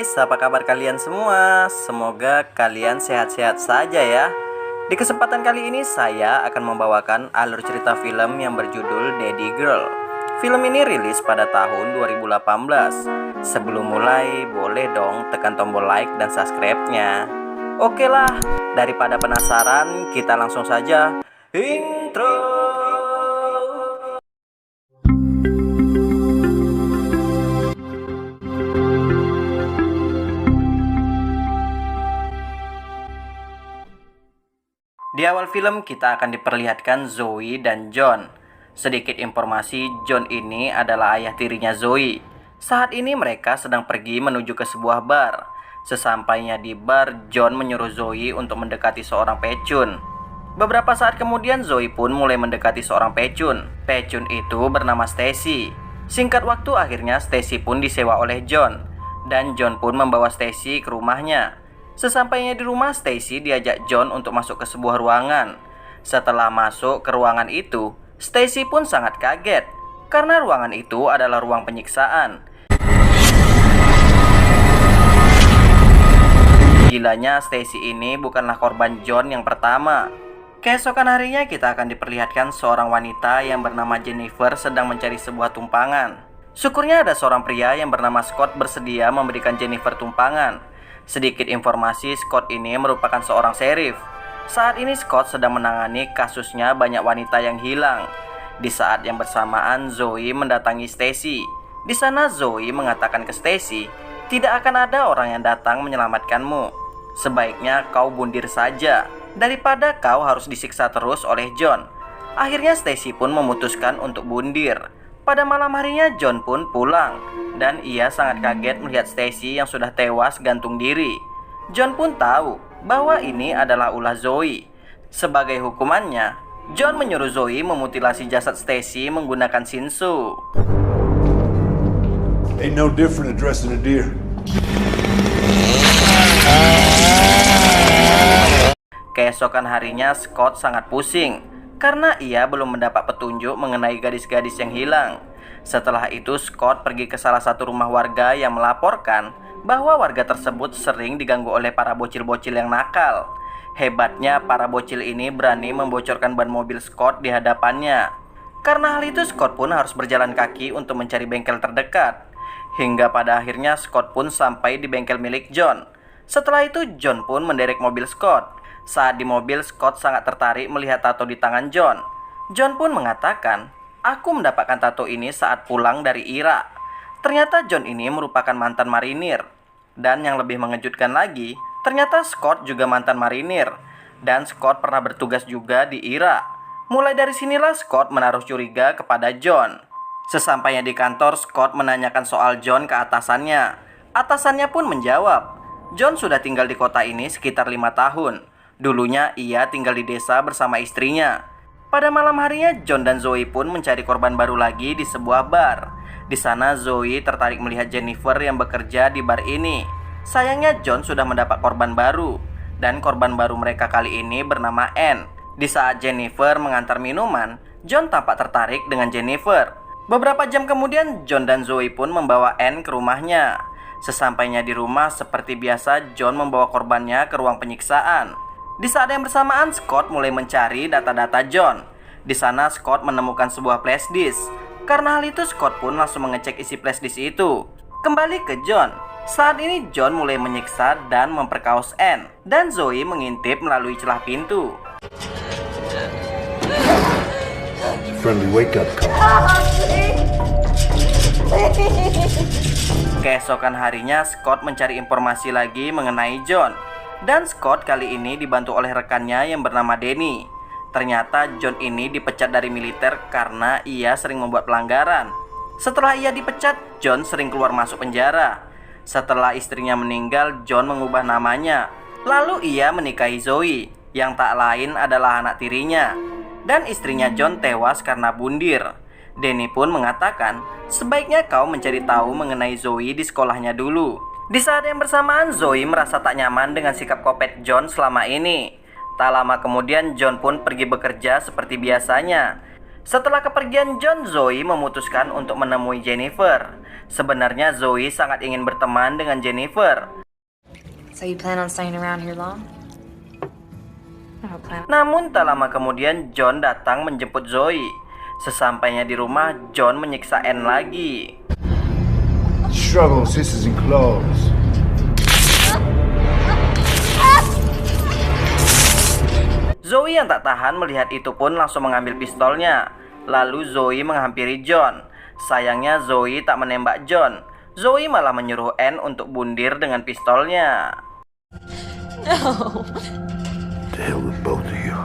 guys, apa kabar kalian semua? Semoga kalian sehat-sehat saja ya. Di kesempatan kali ini saya akan membawakan alur cerita film yang berjudul Daddy Girl. Film ini rilis pada tahun 2018. Sebelum mulai, boleh dong tekan tombol like dan subscribe-nya. Oke lah, daripada penasaran, kita langsung saja intro. Di awal film kita akan diperlihatkan Zoe dan John. Sedikit informasi, John ini adalah ayah tirinya Zoe. Saat ini mereka sedang pergi menuju ke sebuah bar. Sesampainya di bar, John menyuruh Zoe untuk mendekati seorang pecun. Beberapa saat kemudian Zoe pun mulai mendekati seorang pecun. Pecun itu bernama Stacy. Singkat waktu akhirnya Stacy pun disewa oleh John. Dan John pun membawa Stacy ke rumahnya. Sesampainya di rumah, Stacy diajak John untuk masuk ke sebuah ruangan. Setelah masuk ke ruangan itu, Stacy pun sangat kaget karena ruangan itu adalah ruang penyiksaan. Gilanya, Stacy ini bukanlah korban John yang pertama. Keesokan harinya kita akan diperlihatkan seorang wanita yang bernama Jennifer sedang mencari sebuah tumpangan. Syukurnya ada seorang pria yang bernama Scott bersedia memberikan Jennifer tumpangan. Sedikit informasi, Scott ini merupakan seorang sheriff. Saat ini Scott sedang menangani kasusnya banyak wanita yang hilang. Di saat yang bersamaan, Zoe mendatangi Stacy. Di sana Zoe mengatakan ke Stacy, tidak akan ada orang yang datang menyelamatkanmu. Sebaiknya kau bundir saja daripada kau harus disiksa terus oleh John. Akhirnya Stacy pun memutuskan untuk bundir. Pada malam harinya John pun pulang dan ia sangat kaget melihat Stacy yang sudah tewas gantung diri. John pun tahu bahwa ini adalah ulah Zoe. Sebagai hukumannya, John menyuruh Zoe memutilasi jasad Stacy menggunakan shinsu. Ain't no different addressing a deer. Keesokan harinya Scott sangat pusing karena ia belum mendapat petunjuk mengenai gadis-gadis yang hilang. Setelah itu Scott pergi ke salah satu rumah warga yang melaporkan bahwa warga tersebut sering diganggu oleh para bocil-bocil yang nakal. Hebatnya para bocil ini berani membocorkan ban mobil Scott di hadapannya. Karena hal itu Scott pun harus berjalan kaki untuk mencari bengkel terdekat. Hingga pada akhirnya Scott pun sampai di bengkel milik John. Setelah itu John pun menderek mobil Scott. Saat di mobil, Scott sangat tertarik melihat tato di tangan John. John pun mengatakan, aku mendapatkan tato ini saat pulang dari Irak. Ternyata John ini merupakan mantan marinir. Dan yang lebih mengejutkan lagi, ternyata Scott juga mantan marinir. Dan Scott pernah bertugas juga di Irak. Mulai dari sinilah Scott menaruh curiga kepada John. Sesampainya di kantor, Scott menanyakan soal John ke atasannya. Atasannya pun menjawab, John sudah tinggal di kota ini sekitar 5 tahun. Dulunya ia tinggal di desa bersama istrinya. Pada malam harinya John dan Zoe pun mencari korban baru lagi di sebuah bar. Di sana Zoe tertarik melihat Jennifer yang bekerja di bar ini. Sayangnya John sudah mendapat korban baru. Dan korban baru mereka kali ini bernama Anne. Di saat Jennifer mengantar minuman, John tampak tertarik dengan Jennifer. Beberapa jam kemudian John dan Zoe pun membawa Anne ke rumahnya. Sesampainya di rumah, seperti biasa John membawa korbannya ke ruang penyiksaan. Di saat yang bersamaan, Scott mulai mencari data-data John. Di sana Scott menemukan sebuah flash disk. Karena hal itu Scott pun langsung mengecek isi flash disk itu. Kembali ke John. Saat ini John mulai menyiksa dan memperkaos Anne. Dan Zoe mengintip melalui celah pintu. Friendly wake up call. Keesokan harinya Scott mencari informasi lagi mengenai John. Dan Scott kali ini dibantu oleh rekannya yang bernama Danny. Ternyata John ini dipecat dari militer karena ia sering membuat pelanggaran. Setelah ia dipecat, John sering keluar masuk penjara. Setelah istrinya meninggal, John mengubah namanya. Lalu ia menikahi Zoe, yang tak lain adalah anak tirinya. Dan istrinya John tewas karena bundir. Danny pun mengatakan, sebaiknya kau mencari tahu mengenai Zoe di sekolahnya dulu. Di saat yang bersamaan, Zoe merasa tak nyaman dengan sikap kopet John selama ini. Tak lama kemudian John pun pergi bekerja seperti biasanya. Setelah kepergian John, Zoe memutuskan untuk menemui Jennifer. Sebenarnya Zoe sangat ingin berteman dengan Jennifer. So you plan on staying around here long? I don't plan. Namun tak lama kemudian John datang menjemput Zoe. Sesampainya di rumah, John menyiksa Anne lagi. Struggle, sisters and claws. Zoe yang tak tahan melihat itu pun langsung mengambil pistolnya. Lalu Zoe menghampiri John. Sayangnya Zoe tak menembak John. Zoe malah menyuruh Anne untuk bundir dengan pistolnya. No. To hell with both of you.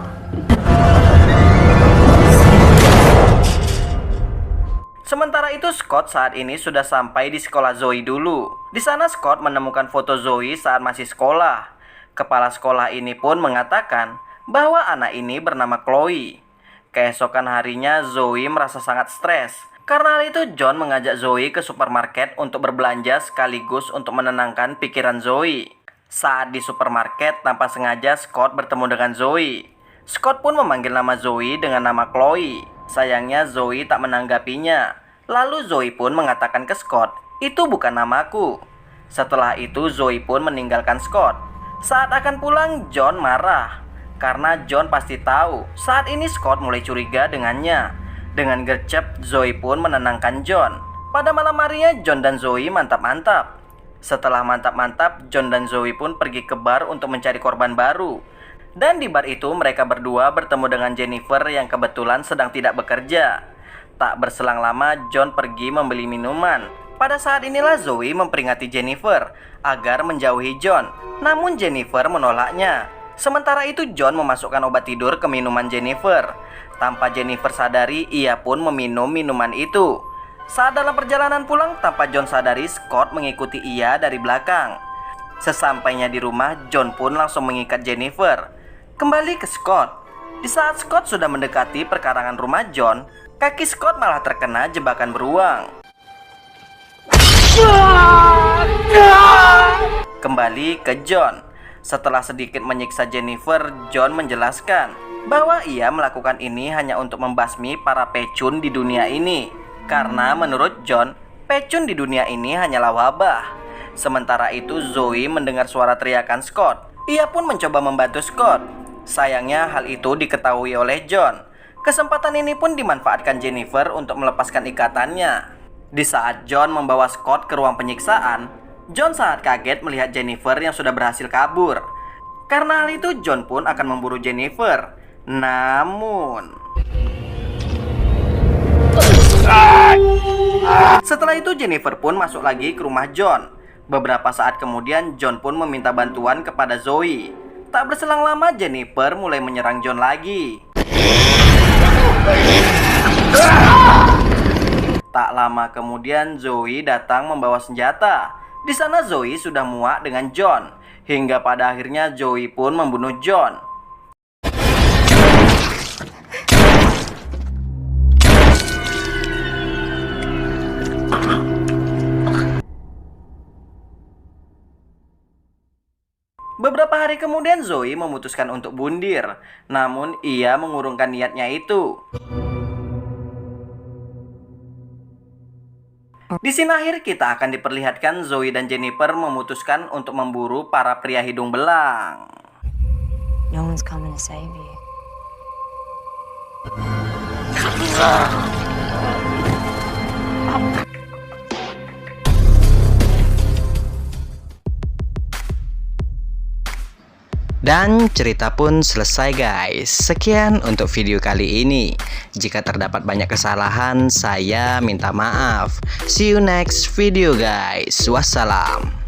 Sementara itu Scott saat ini sudah sampai di sekolah Zoe dulu. Di sana Scott menemukan foto Zoe saat masih sekolah. Kepala sekolah ini pun mengatakan bahwa anak ini bernama Chloe. Keesokan harinya Zoe merasa sangat stres. Karena hal itu John mengajak Zoe ke supermarket untuk berbelanja sekaligus untuk menenangkan pikiran Zoe. Saat di supermarket, tanpa sengaja Scott bertemu dengan Zoe. Scott pun memanggil nama Zoe dengan nama Chloe. Sayangnya Zoe tak menanggapinya. Lalu Zoe pun mengatakan ke Scott, "Itu bukan namaku." Setelah itu Zoe pun meninggalkan Scott. Saat akan pulang, John marah. Karena John pasti tahu saat ini Scott mulai curiga dengannya. Dengan gercep, Zoe pun menenangkan John. Pada malam harinya, John dan Zoe mantap-mantap. Setelah mantap-mantap, John dan Zoe pun pergi ke bar untuk mencari korban baru. Dan di bar itu mereka berdua bertemu dengan Jennifer yang kebetulan sedang tidak bekerja. Tak berselang lama, John pergi membeli minuman. Pada saat inilah Zoe memperingati Jennifer agar menjauhi John. Namun Jennifer menolaknya. Sementara itu John memasukkan obat tidur ke minuman Jennifer. Tanpa Jennifer sadari, ia pun meminum minuman itu. Saat dalam perjalanan pulang, tanpa John sadari, Scott mengikuti ia dari belakang. Sesampainya di rumah, John pun langsung mengikat Jennifer. Kembali ke Scott. Di saat Scott sudah mendekati perkarangan rumah John, kaki Scott malah terkena jebakan beruang. Kembali ke John. Setelah sedikit menyiksa Jennifer, John menjelaskan bahwa ia melakukan ini hanya untuk membasmi para pecun di dunia ini. Karena menurut John, pecun di dunia ini hanyalah wabah. Sementara itu Zoe mendengar suara teriakan Scott. Ia pun mencoba membantu Scott. Sayangnya hal itu diketahui oleh John. Kesempatan ini pun dimanfaatkan Jennifer untuk melepaskan ikatannya. Di saat John membawa Scott ke ruang penyiksaan, John sangat kaget melihat Jennifer yang sudah berhasil kabur. Karena hal itu John pun akan memburu Jennifer. Namun setelah itu Jennifer pun masuk lagi ke rumah John. Beberapa saat kemudian John pun meminta bantuan kepada Zoe. Tak berselang lama Jennifer mulai menyerang John lagi. Tak lama kemudian Zoe datang membawa senjata. Di sana Zoe sudah muak dengan John. Hingga pada akhirnya Zoe pun membunuh John. Beberapa hari kemudian Zoe memutuskan untuk bundir. Namun ia mengurungkan niatnya itu. Di sini akhir kita akan diperlihatkan Zoe dan Jennifer memutuskan untuk memburu para pria hidung belang. No one's coming to save you. Dan cerita pun selesai guys. Sekian untuk video kali ini. Jika terdapat banyak kesalahan, saya minta maaf. See you next video guys. Wassalam.